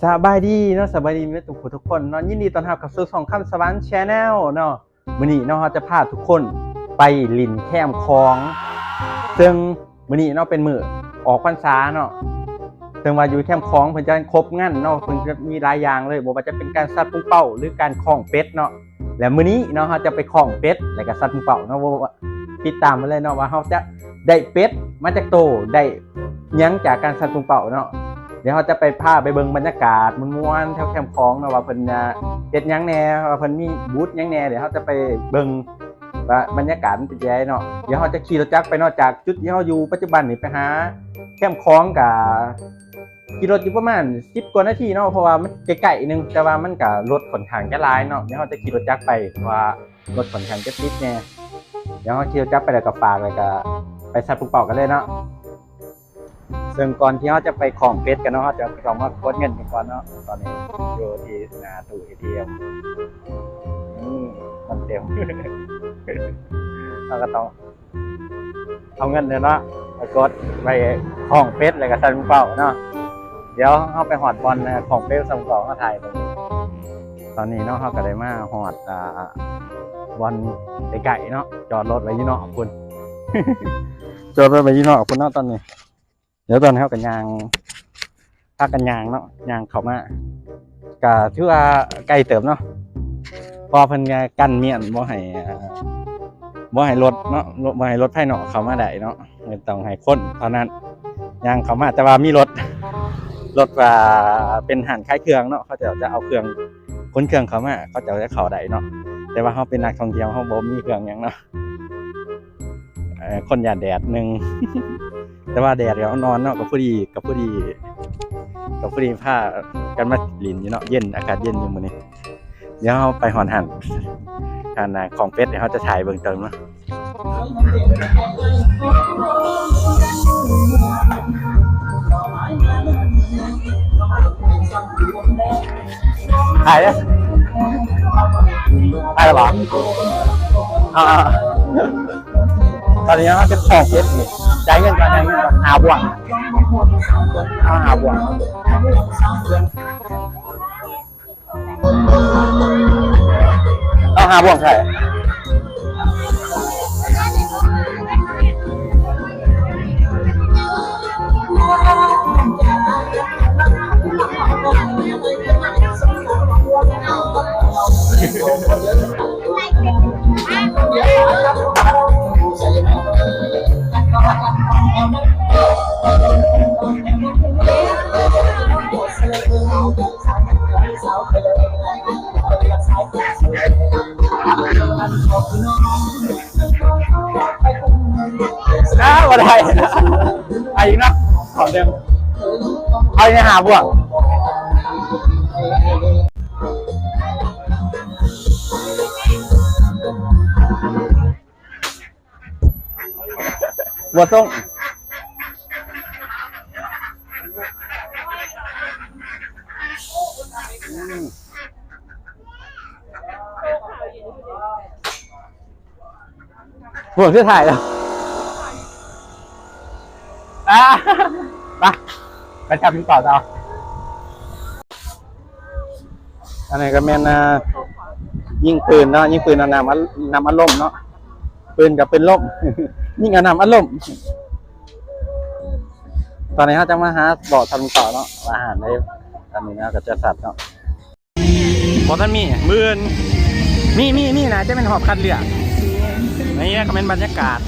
สบายดีเนาะสบายดีทุกคนทุกคนเนาะยินดีต้อนรับกับสู่ช่องคำสวรรค์ Channel เนาะมื้อนี้เนาะเราจะพาทุกคนไปลินแคมคลองซึ่งมื้อนี้เนาะเป็นมื้อออกพรรษาเนาะซึ่งว่าอยู่แคมคลองเพิ่นจะครบงานเนาะเพิ่นจะมีหลายอย่างเลยบ่ว่าจะเป็นการซัดปุ้งเป้าหรือการคล้องเป็ดเนาะและมื้อนี้เนาะเราจะไปคล้องเป็ดแล้วก็ซัดปุ้งเป้าเนาะว่าติดตามมาเลยเนาะว่าเราจะได้เป็ดมาจากโตได้หยังจากการซัดปุ้งเป้าเนาะเดี๋ยวเราจะไปพาไปเบิ่งบรรยากาศม่วนๆแถวแคมป์คลองเนาะว่าเพิ่นเฮ็ดหยังแหน่ว่าเพิ่นมีบูธหยังแหน่เดี๋ยวเราจะไปเบิ่งว่าบรรยากาศมันเป็นจังไดเนาะเดี๋ยวเราจะขี่รถจักรไปนอกจากจุดที่เราอยู่ปัจจุบันนี่ไปหาแคมป์คลองก็ขี่รถอยู่ประมาณ10กว่านาทีเนาะเพราะว่ามันใกล้ๆนึงแต่ว่ามันก็รถค่อนข้างจะหลายเนาะเดี๋ยวเราจะขี่รถจักรไปเพราะว่ารถค่อนข้างจะติดแน่เดี๋ยวเราขี่รถจักรไปแล้วก็ฝากแล้วก็ไปซัดปุกเป่ากันเลยเนาะซึ่งก่อนที่เราจะไปของเป็ดกันเนาะเราจะต้องมากดเงินกันก่อนเนาะตอนนี้อยู่ที่หน้าตู้ ATM มันเต็ม เราก็ต้องเอาเงินเนาะไปกดไปของเป็ดแล้วก็ซัดปุกเป่าเนาะเดี๋ยวเราไปหอดบอลของเป็ดซัดปุกเป่ามาถ่ายตอนนี้เนาะเราก็ได้มาหอดบอลไก่เนาะจอดรถไว้ยี่เนาะคุณ จอดรถไว้ยี่เนาะคุณเนาะตอนนี้เดี๋ยวตอนนี้เขากันยางพากันยางเนาะยางเขามากะถือว่าไกลเติมเนาะพอเพิ่นกันเมียนบ่ให้รถเนาะบ่ให้รถภายนอกเข้ามาได้เนาะต้องให้คนเท่านั้นยางเข้ามาแต่ว่ามีรถว่าเป็นหันขายเครื่องเนาะเขาจะเอาเครื่องขนเครื่องเข้ามาเขาจะเข้าได้เนาะแต่ว่าเขาเป็นนักท่องเที่ยวเขาบ่มีเครื่องหยังเนาะคนอย่าแดดนึง แต่ว่าแดดแล้วนอนเนาะกับผู้ดีผ้ากันมาลินอยู่เนาะเย็นอากาศเย็นอยู่มื้อนี้เดี๋ยวเราไปหอนหันของเป็ดเดี๋ยวเขาจะถ่ายเบิ่งเติมเนาะถ่ายเลยถ่ายหรอตอนนี้เราจะของเป็ดนี่จ่ายเงินก่อนหาบ่วงหาบ่วงต้องหาบ่วงใช่ว่าได้ไอ้นะขอเดิมเอาเนี่ยหาบ่วงบัวต้งบ่วงที่ถ่ายแล้วไปจับยิงเปล่าต่ออันนี้ก็แม่นยิงปืนเนาะยิงปืนเอาน้ำอัดลมเนาะปืนกับปืนลม ยิงเอาน้ำอัดลมตอนนี้เขาจะมาหาบ่อทำต่อเนาะอาหารในอันนี้นะก็จะสัตว์เนาะบ่ท่านมีมืนมีนะจะเป็นหอบคัดเรือนี่ก็เป็นบรรยากาศ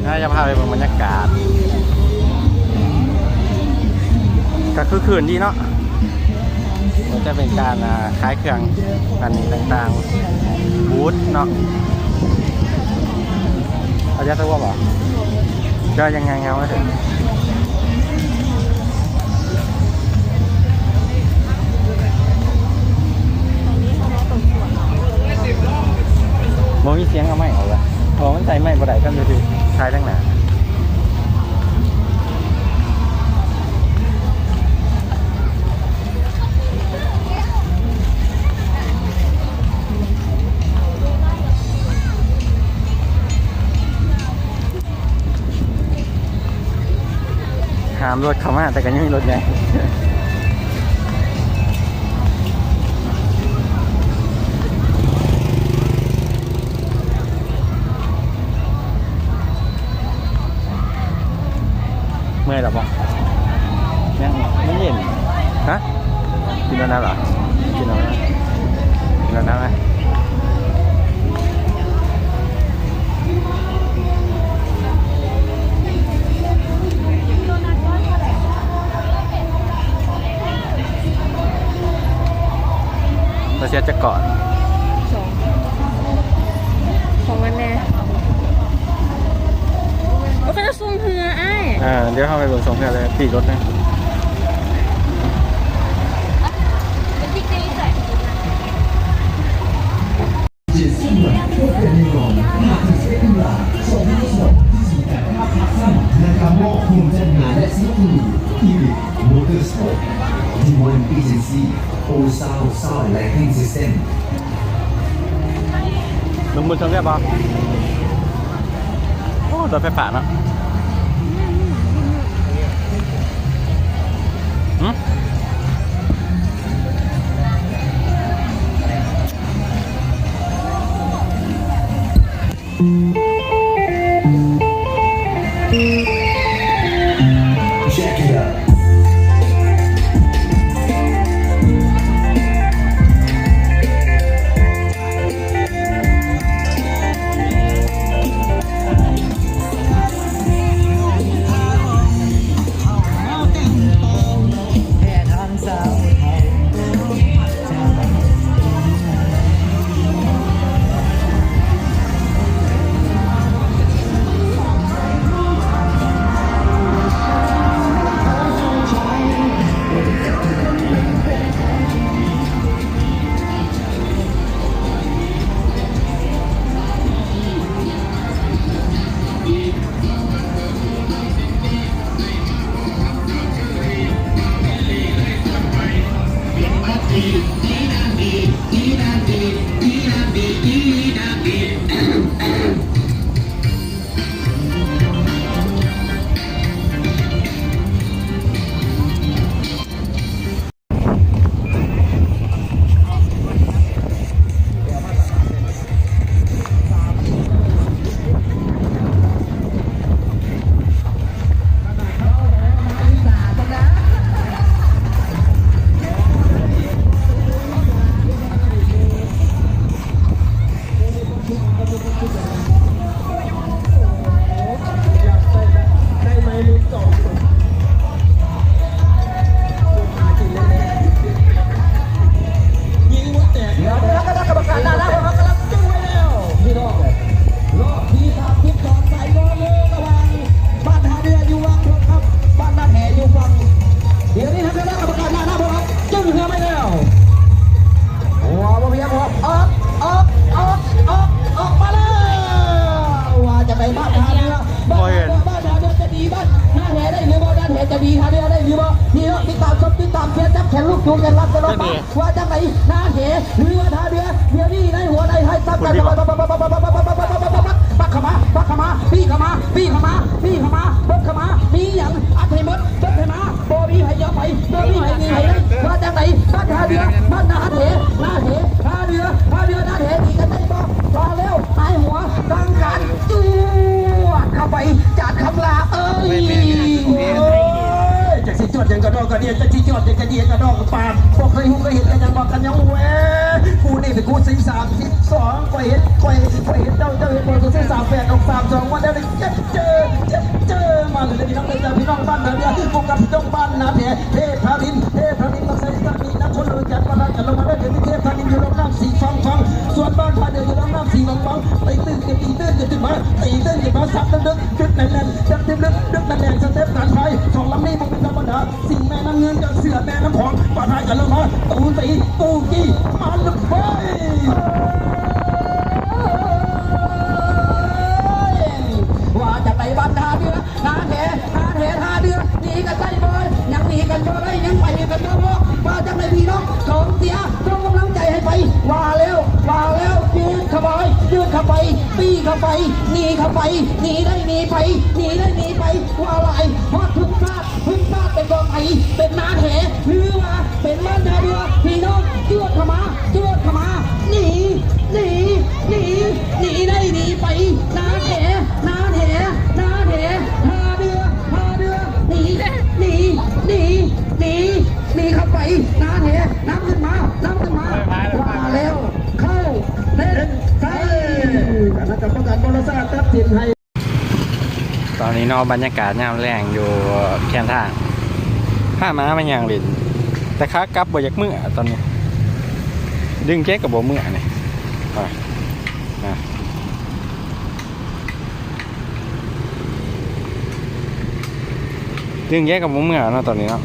น่าจะพาไปเบิ่งบรรยากาศก็คือคืนดีเนาะมันจะเป็นการขายเครื่องอันนี้ต่างๆบูธเนาะอาจารย์จะว่าบ่จะยังไงเงาไม่ถึงโมมีเสียงเอาไม่เอาละพอมันใส่ไม่บ่ได้ก็คือใช้ทั้งหนา หามรถเข้ามาแต่ก็ยังมีรถใหญ่เมื่อยหรอปะยังไม่เย็นฮะกินแล้วนะเหรอกินแล้วนะกินแล้วนะไหมเราจะก่อนของมันแน่โอ้ก็จะซุ่มเรือไอ้เดี๋ยวเข้าไปเบิกส่งเรือเลยตีรถนะ解散了特别内容，那是谁啦？手一手，自己在他爬上，那个梦空在哪的是你？Elite Motorsport D1 Agency All Sound Lighting System ลงบนส่งเรือปะโอ้รถไฟฟ้าเนาะCheck it out. ดูกันรับกันรับว่าจะไหนนาเหหรือว่าท่าเรือเดี๋ยวนี้ในหัวในไทยซับกันปักขมาปักขมาพี่ขมาพี่ขมาพี่ขมาเบิกขมามีอย่างอัดให้หมดเบิกให้มาโบมีให้ยอมไปโบมีให้มีให้ได้ว่าจะไหนบ้านท่าเรือบ้านนาเหนาเหท่าเรือท่าเรือนาเหอีกกันได้บ่รอแล้วหายหัวตั้งการจูดเข้าไปจัดคำลาจะสิจอดยังกระดอกกระเดียจะสิจอดยังกระเดียกระดอกปานพวกเคยหูเคยเห็นกันยังบอกกันยังแหวกูนี่เป็นกู43 12ก็เห็นเจ้าเห็นบอลตัว38ออก32วันแล้วเลยเจอมาเลยพี่น้องเลยพี่น้องบ้านเนี่ยพวกกับพี่น้องบ้านนะเทพารินมาใส่กันนี่นักคนรู้จักมาแล้วกันลงมาได้เดี๋ยวเทพารินอยู่ลงน้ำสีฟังส่วนบ้านพาเดินอยู่ลงน้ำสีฟังไปตื่นกันตีตื่นกันมาตีตื่นกันมาซับดึกจุดแน่นจับดึกนั่นแน่สเต็ปการไฟสองลำนี้มึงเป็นธรรมดาสิ่งแม่น้ำเงินกับเสือแม่น้ำของปะทะกันลงมาตูตีตูกี้มาลุกไฟว่าจะไปบ้านท่าเรือท่าเรือหนีกันได้บ่ยังหนีกันบ่ได้ยังไปกันบ่ว่าจะไปพี่น้องส่งเสียส่งกำลังใจให้ไปว่าแล้วยืดเข้าไปปีเข้าไปหนีเข้าไปหนีได้หนีไปว่าอะไรเพราะทุกชาติ เป็นกองไอเป็นนาแถหรือว่าเป็นบ้านนาเรือพี่น้องจวดเข้ามาหนีได้หนีไปนาแถหาเรือหนีเข้าไปนาแถน้ำขึ้นมาว่าแล้วเข้าเล่นไทยคณะกรรมการบริษัทตัดสินให้ ตอนนี้นอกบรรยากาศยามแรงอยู่แค่ทางผ้าม้ามันอย่างลินแต่ขากลับบ่อยากเมื่อตอนนี้ดึงแก๊กกับบ่เมื่อนี่ดึงแก๊กกับบ่เมื่อเนาะตอนนี้เนาะ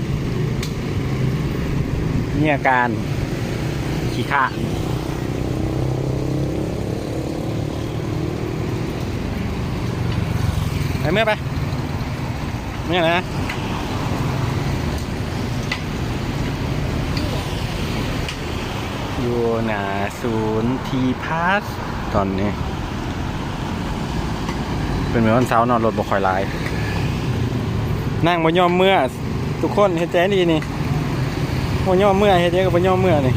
มีอาการขี้ข้าไปเมื่อไปเมื่อนะอยู่หน้าศูนย์ทีพาสตอนนี้เป็นเหมือนวันเสาร์นอนรถบ่ค่อยหลายนั่งบ่ยอมเมื่อทุกคนเฮ็ดใจดีนี่บ่ยอมเมื่อเฮ็ดเยอะกับบ่ยอมเมื่อนี่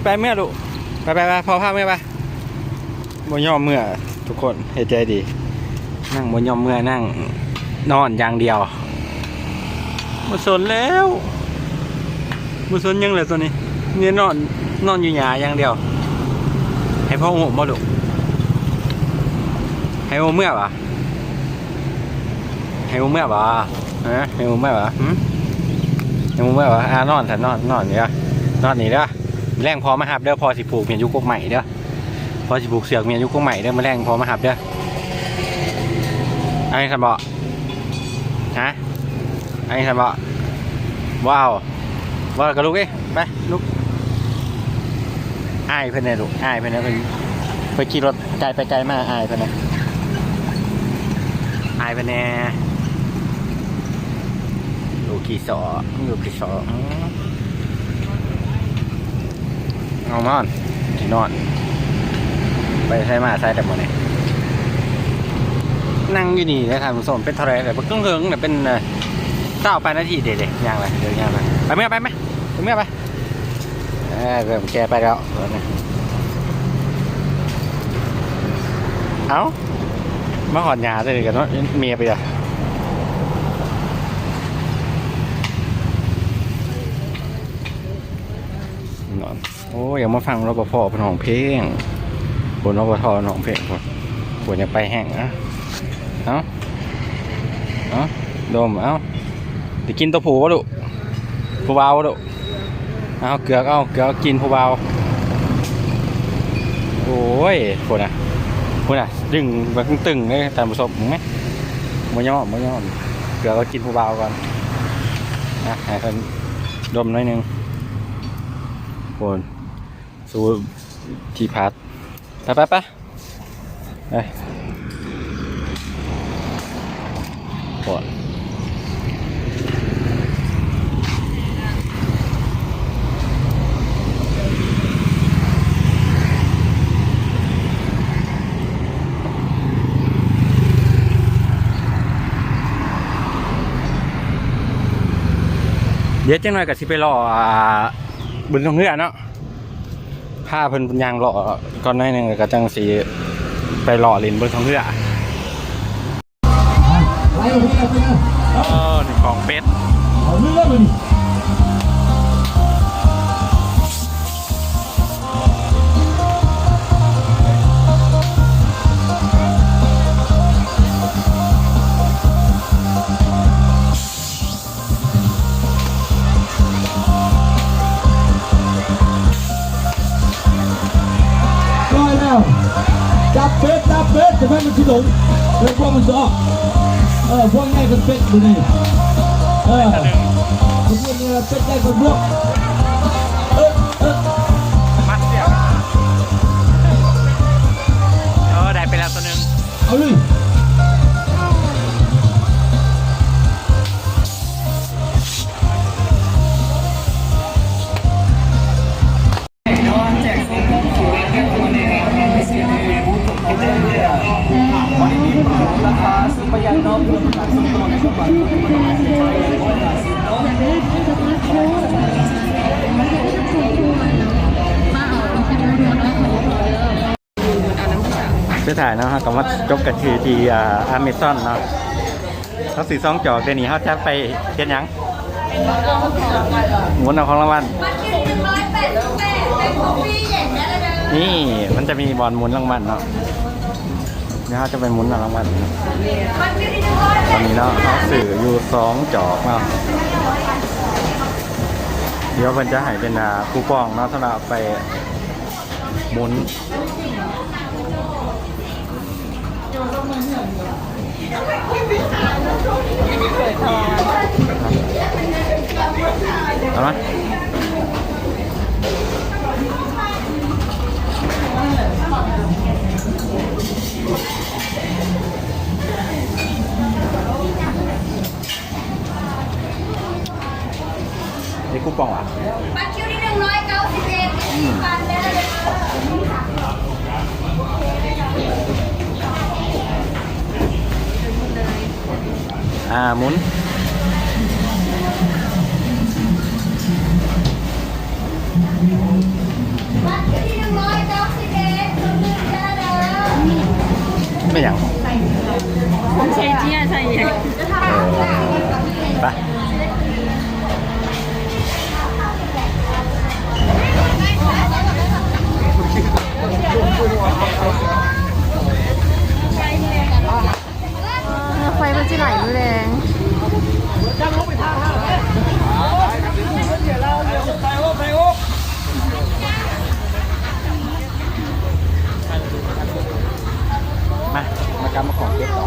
ไปเมื่อลูกไปพอพาเมื่อไปบ่ยอมเมื่อทุกคนเฮ็ดใจดีนั่งบนยอมเมื่อนั่งนอนอย่างเดียวมาสนแล้วมาสนยังเลยตัวนี้เนี่ยนอนอยู่หยาอย่างเดียวให้พ่อหูมาดูให้หูเมื่อปะให้หูเมื่อปะให้หูเมื่อปะให้หูเมื่อปะนอนแต่นอนนี่ละนอนนี่ละแรงพอมาหับเด้อพอสิปลูกเมียยุคกใหม่เด้อพอสิปลูกเสือกเมียยุคกใหม่เด้อมาแรงพอมาหับเด้อไอ้สันบอกฮะไอ้สันบอกว้าวกับลูกเอ้ไปลูกไอ้เพื่อนเนี่ยลูกไอ้เพื่อนเนี่ยไปขี่รถไกลไปไกลมากไอ้เพื่อนเนี่ยไอ้เพื่อนเนี่ยลูกขี่สอเอานอนที่นอนไปใช้มาใช้แต่หมดเลยนั่งอยู่นี่นะครับคุณผู้ชมเป็นเท่าไรแต่เครื่องเนี่ยเป็น9 นาทีเด็ดๆย่างไปเดี๋ยวย่างไปเมื่อไปเริ่มแกไปแล้วเอ้ามาหอดยาเลยกันว่าเมียไปอ่ะนอนโอ้ยมาฟังรปภเป็นห้องเพลงคนรปภห้องเพลงคนจะไปแห้งอ่ะเอาดมเอาจะกินตัวผูวะดุผู้เบาวะดุเอาเกลือกินผู้เบาโอ้ยคนอ่ะดึงแบบตึงเลยแต่ผสมไหมไม่ย่อมเกลือก็กินผู้เบาก่อนให้คนดมหน่อยนึงคนสู้ที่พัดไปปวดเดี๋ยวจังหน่อยก็สิไปรอบนตรงเรือเนาะผ้าเพิ่นยางรอก่อนหน่อยนึงก็จังสิไปรอเล่นบนท้องเรือนี่ของเป็ดจับเป็ดจะให้มันชิลงแล้วพวกมันจะออกพวกง่ายเป็นเป็ดดูนี่พวกนี้เป็ดได้คนพวกมัดเสียได้ไปแล้วตัวนึงเอาเลยราคาซื้อประหยัดน้องเพื่อประกันส่งต่อในสมบัติ สุดท้ายเนาะก็มาจบกันที่Amazon เนาะเขาซื้อ2จอกเดี๋ยวนี้เขาจะไปเฮ็ดหยังหมุนเอาของรางวัลนี่มันจะมีบอลหมุนรางวัลเนาะเดี๋ยวเขาจะไปหมุนเอารางวัลตอนนี้เนาะเขาซื้ออยู่2จอกเนาะเดี๋ยวมันจะให้เป็นคูปองเนาะสำหรับไปหมุนเอาไหมนี่คูปองอ่ะบัตรคิวที่191ปันได้เลยหมุนบัตรคิวที่191คนหนึ่งได้แล้ว ไม่อย่าง ใส่เจียใส่ยัง ไปไฟมันจะไหลแรง มากำมาของเก็บต่อ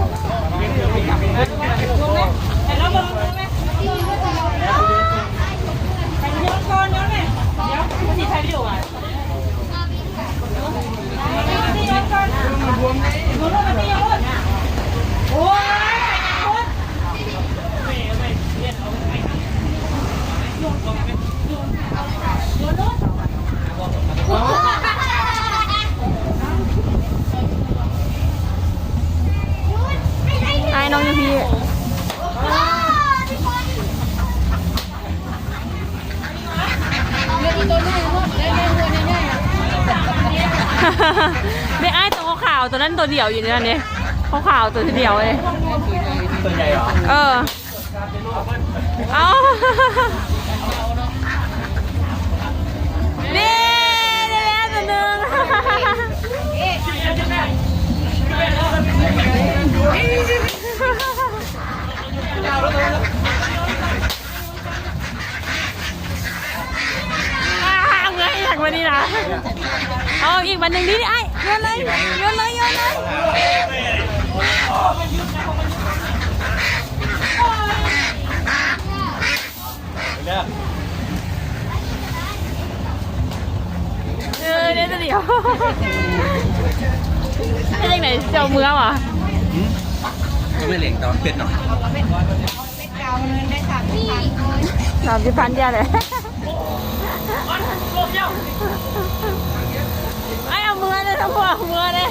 ไอ้น้องยูพีไม่ไอ้ตัวขาวตัวนั้นตัวเดียวอยู่ในนั้นเนี่ยขาวตัวเดียวเลยตัวใหญ่เหรอเอานี่ตัวหนึ่งเงยอยากมาดีนะเอาอีกวันหนึ่งนี่ไอ้โยนเลยเนี่ยตัวเดียวเป็นยังไงเจ้าเมืองวะไม่เหล่งตอนเป็ดหน่อย30,000ยาเลยไอ้เอามือเลยทั้งหัวมือเลย